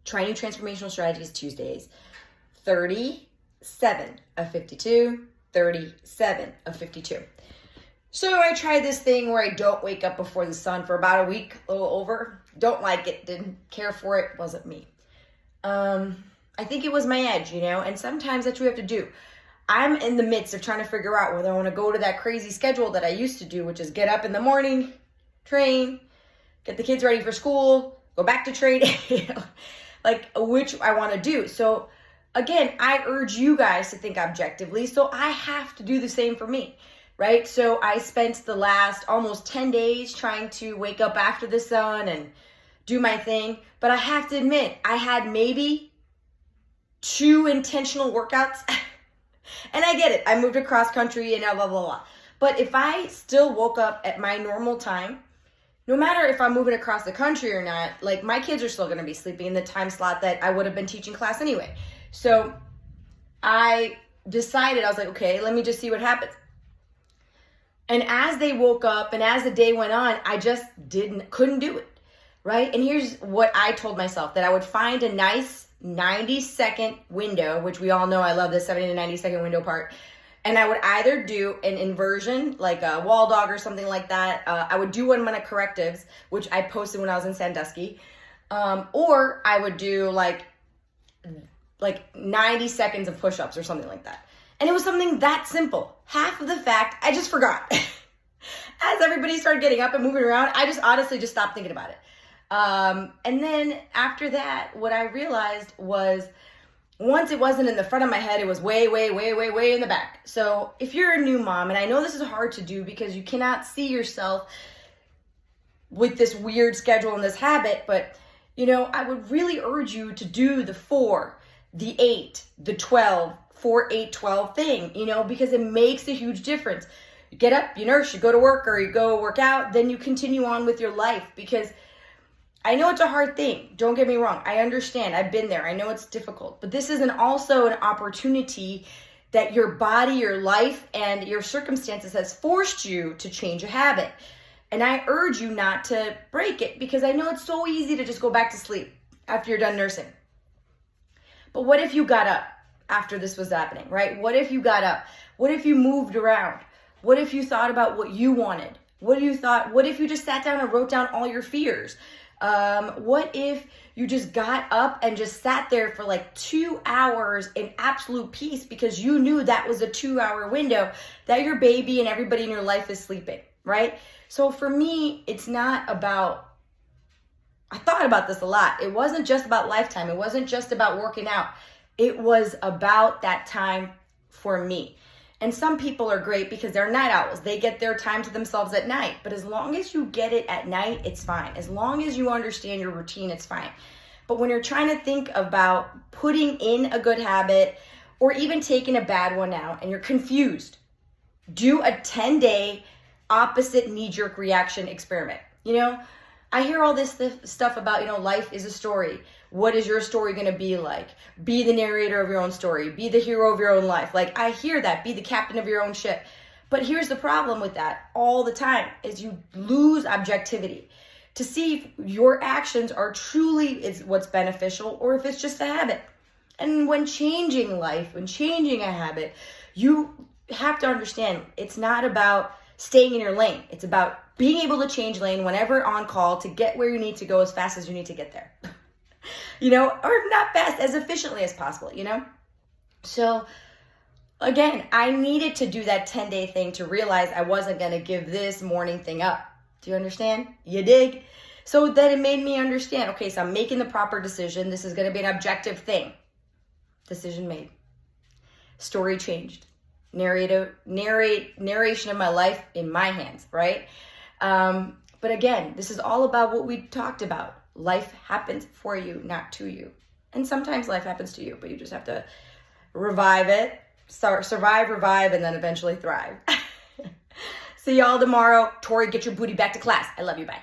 Try new transformational strategies Tuesdays. 37 of 52, 37 of 52. So I tried this thing where I don't wake up before the sun for about a week, a little over. Don't like it, didn't care for it, wasn't me. I think it was my edge, and sometimes that's what we have to do. I'm in the midst of trying to figure out whether I want to go to that crazy schedule that I used to do, which is get up in the morning, train, get the kids ready for school, go back to train, which I want to do. So again, I urge you guys to think objectively. So I have to do the same for me, right? So I spent the last almost 10 days trying to wake up after the sun and do my thing. But I have to admit, I had maybe 2 intentional workouts. And I get it. I moved across country and blah, blah, blah. But if I still woke up at my normal time, no matter if I'm moving across the country or not, my kids are still going to be sleeping in the time slot that I would have been teaching class anyway. So I decided, I was like, okay, let me just see what happens. And as they woke up and as the day went on, I just couldn't do it, right? And here's what I told myself, that I would find a nice 90-second window, which we all know I love this 70 to 90-second window part. And I would either do an inversion, like a wall dog or something like that. I would do 1 minute correctives, which I posted when I was in Sandusky. Or I would do like 90 seconds of push-ups or something like that. And it was something that simple. Half of the fact, I just forgot. As everybody started getting up and moving around, I just honestly just stopped thinking about it. And then after that, what I realized was once it wasn't in the front of my head, it was way, way, way, way, way in the back. So if you're a new mom, and I know this is hard to do because you cannot see yourself with this weird schedule and this habit, but I would really urge you to do the 4, the 8, the 12, 4, 8, 12 thing, because it makes a huge difference. You get up, you nurse, you go to work or you go work out, then you continue on with your life, because I know it's a hard thing. Don't get me wrong. I understand. I've been there. I know it's difficult, but this is also an opportunity that your body, your life, and your circumstances has forced you to change a habit. And I urge you not to break it, because I know it's so easy to just go back to sleep after you're done nursing. But what if you got up after this was happening, right? What if you got up? What if you moved around? What if you thought about what you wanted? What if you just sat down and wrote down all your fears? What if you just got up and just sat there for 2 hours in absolute peace, because you knew that was a 2-hour window that your baby and everybody in your life is sleeping, right? So for me, it's not about, I thought about this a lot. It wasn't just about lifetime. It wasn't just about working out. It was about that time for me. And some people are great because they're night owls. They get their time to themselves at night. But as long as you get it at night, it's fine. As long as you understand your routine, it's fine. But when you're trying to think about putting in a good habit or even taking a bad one out and you're confused, do a 10-day opposite knee-jerk reaction experiment. I hear all this stuff about, life is a story. What is your story going to be like? Be the narrator of your own story. Be the hero of your own life. I hear that. Be the captain of your own ship. But here's the problem with that all the time is you lose objectivity to see if your actions are truly is what's beneficial or if it's just a habit. And when changing life, when changing a habit, you have to understand it's not about staying in your lane. It's about being able to change lane whenever on call to get where you need to go as fast as you need to get there. Or not fast, as efficiently as possible, So again, I needed to do that 10-day thing to realize I wasn't going to give this morning thing up. Do you understand? You dig? So then it made me understand, okay, so I'm making the proper decision. This is going to be an objective thing. Decision made. Story changed. Narration of my life in my hands, right? But again, this is all about what we talked about. Life happens for you, not to you. And sometimes life happens to you, but you just have to revive it, survive, revive, and then eventually thrive. See y'all tomorrow. Tori, get your booty back to class. I love you. Bye.